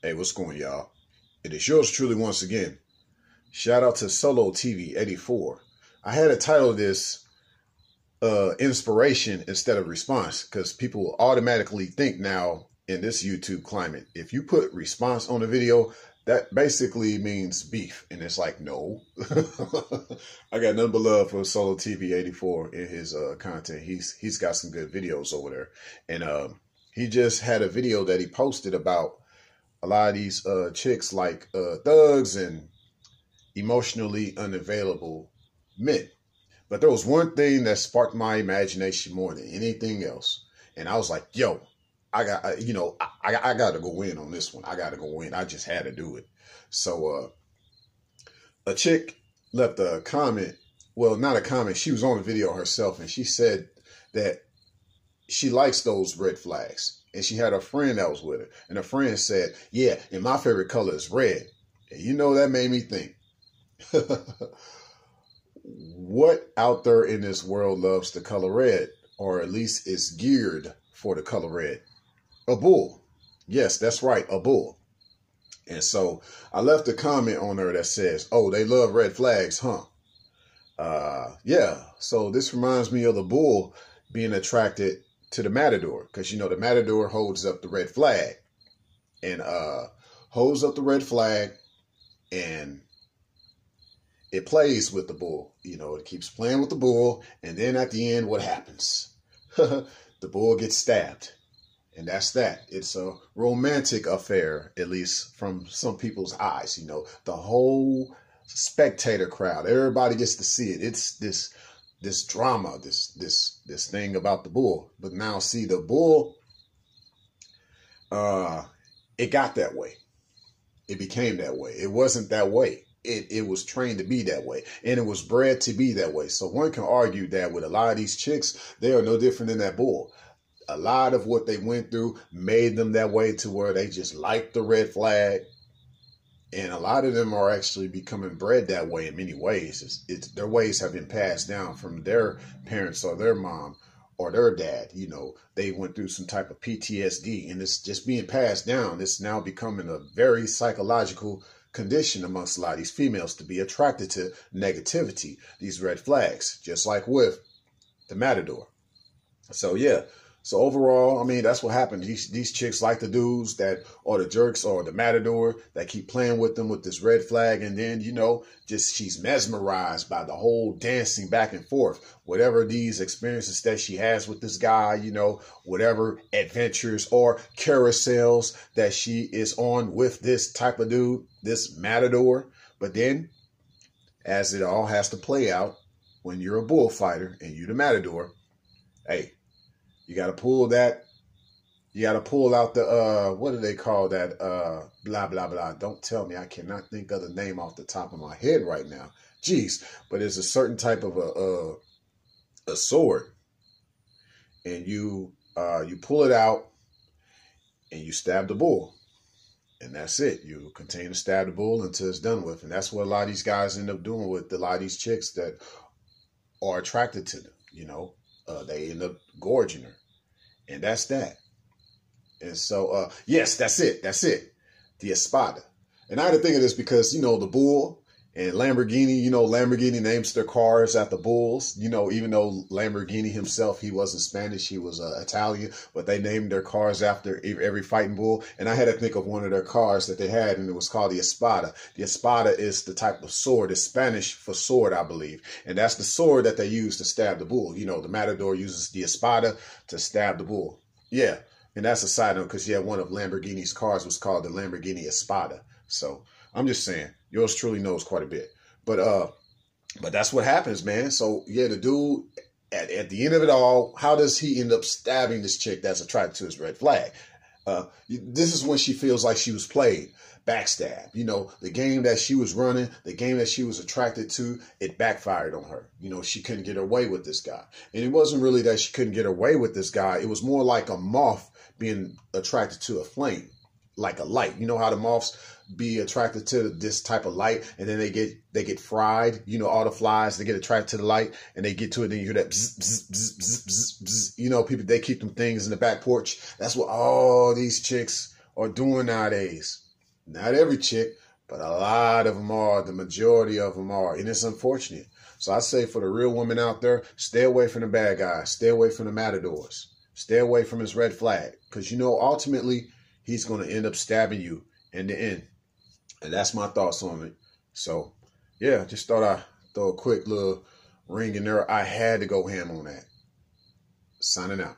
Hey, what's going, y'all? It is yours truly once again. Shout out to SoloTV84. I had to title this inspiration instead of response because people will automatically think now in this YouTube climate, if you put response on a video, that basically means beef. And it's like, no. I got nothing but love for SoloTV84 in his content. He's got some good videos over there. And he just had a video that he posted about a lot of these chicks like thugs and emotionally unavailable men. But there was one thing that sparked my imagination more than anything else. And I was like, yo, I got to go in on this one. I got to go in. I just had to do it. So a chick left a comment. Well, not a comment. She was on the video herself. And she said that she likes those red flags. And she had a friend that was with her. And her friend said, yeah, and my favorite color is red. And you know, that made me think. What out there in this world loves the color red? Or at least is geared for the color red? A bull. Yes, that's right, a bull. And so I left a comment on her that says, oh, they love red flags, huh? Yeah, so this reminds me of the bull being attracted to the matador, because, you know, the matador holds up the red flag and holds up the red flag and it plays with the bull. You know, it keeps playing with the bull. And then at the end, what happens? The bull gets stabbed. And that's that. It's a romantic affair, at least from some people's eyes. You know, the whole spectator crowd, everybody gets to see it. It's this drama, this thing about the bull. But now see, the bull, it got that way. It became that way. It wasn't that way. It was trained to be that way. And it was bred to be that way. So one can argue that with a lot of these chicks, they are no different than that bull. A lot of what they went through made them that way to where they just like the red flag. And a lot of them are actually becoming bred that way in many ways. Their ways have been passed down from their parents or their mom or their dad. You know, they went through some type of PTSD and it's just being passed down. It's now becoming a very psychological condition amongst a lot of these females to be attracted to negativity, these red flags, just like with the matador. So, yeah. So overall, I mean, that's what happened. These chicks like the dudes that, or the jerks or the matador that keep playing with them with this red flag. And then, you know, just she's mesmerized by the whole dancing back and forth, whatever these experiences that she has with this guy, you know, whatever adventures or carousels that she is on with this type of dude, this matador. But then as it all has to play out, when you're a bullfighter and you're the matador, hey, you got to pull that. You got to pull out the, what do they call that? Blah, blah, blah. Don't tell me. I cannot think of the name off the top of my head right now. Jeez. But it's a certain type of a sword. And you pull it out and you stab the bull. And that's it. You continue to stab the bull until it's done with. And that's what a lot of these guys end up doing with a lot of these chicks that are attracted to them, you know. They end up gorging her. And that's that. And so, yes, that's it. That's it. The Espada. And I had to think of this because, you know, the bull and Lamborghini, you know, Lamborghini names their cars after bulls. You know, even though Lamborghini himself, he wasn't Spanish, he was Italian, but they named their cars after every fighting bull. And I had to think of one of their cars that they had, and it was called the Espada. The Espada is the type of sword. It's Spanish for sword, I believe. And that's the sword that they use to stab the bull. You know, the matador uses the Espada to stab the bull. Yeah. And that's a side note because, yeah, one of Lamborghini's cars was called the Lamborghini Espada. So I'm just saying, yours truly knows quite a bit. But that's what happens, man. So, yeah, the dude, at the end of it all, how does he end up stabbing this chick that's attracted to his red flag? This is when she feels like she was played. Backstab. You know, the game that she was running, the game that she was attracted to, it backfired on her. You know, she couldn't get her way with this guy. And it wasn't really that she couldn't get her way with this guy. It was more like a moth being attracted to a flame, like a light. You know how the moths be attracted to this type of light, and then they get fried. You know, all the flies, they get attracted to the light, and they get to it, and then you hear that bzz, bzz, bzz, bzz, bzz, bzz. You know, people, they keep them things in the back porch. That's what all these chicks are doing nowadays. Not every chick, but a lot of them are. The majority of them are. And it's unfortunate. So I say for the real women out there, stay away from the bad guys. Stay away from the matadors. Stay away from his red flag. Because, you know, ultimately, he's going to end up stabbing you in the end. And that's my thoughts on it. So, yeah, just thought I'd throw a quick little ring in there. I had to go ham on that. Signing out.